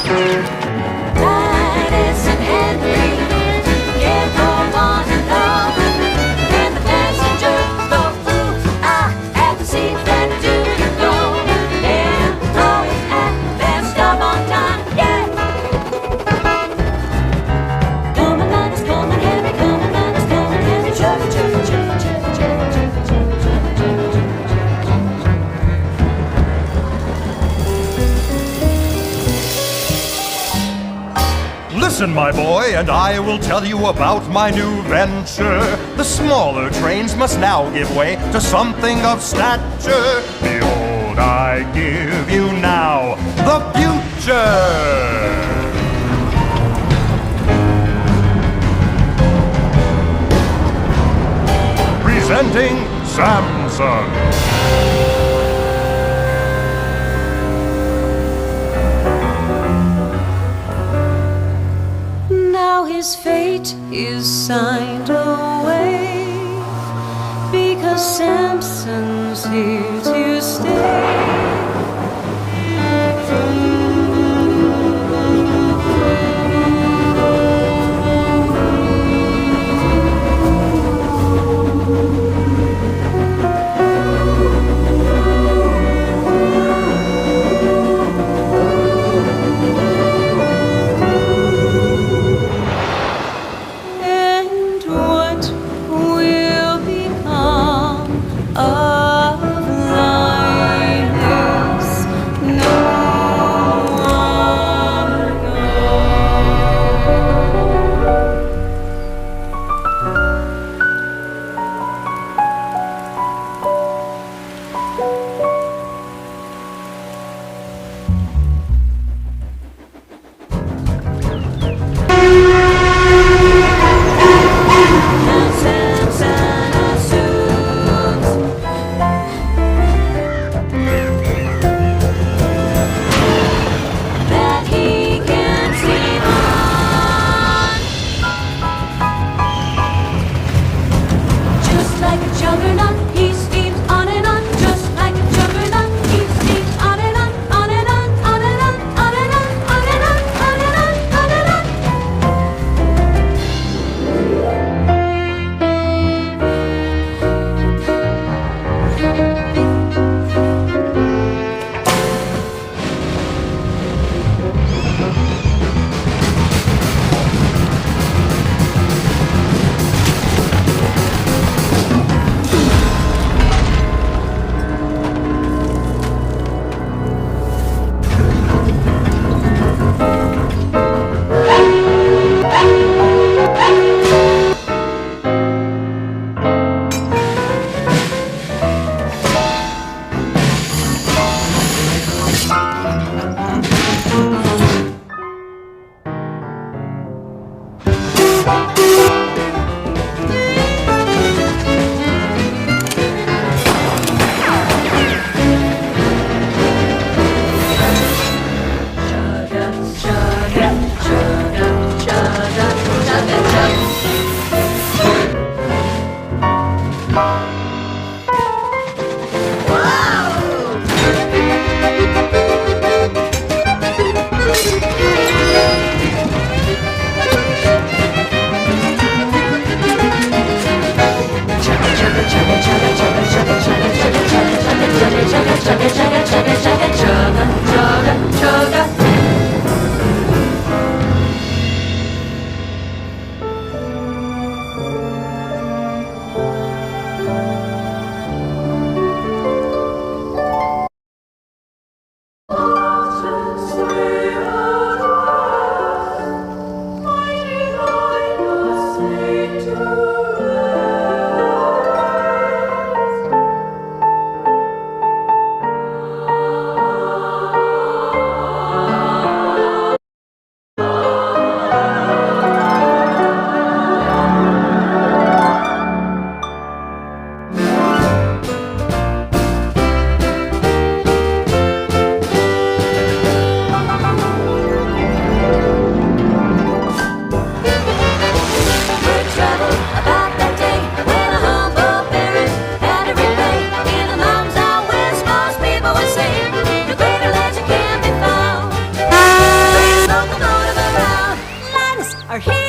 Titus and Henry care for one another, and the passengers go, ooh, ah, at the seat that do you go, and always at their stop on time, yeah. Come on, Titus, come on, Henry, come on, Titus, come on, Henry, chugga, chugga, chugga, chugga, chugga, chugga, chugga, chugga, chugga. Listen, my boy, and I will tell you about my new venture. The smaller trains must now give way to something of stature. Behold, I give you now the future. Presenting Samson. Now his fate is signed away, because Samson's here to stay. And what will become of life? are here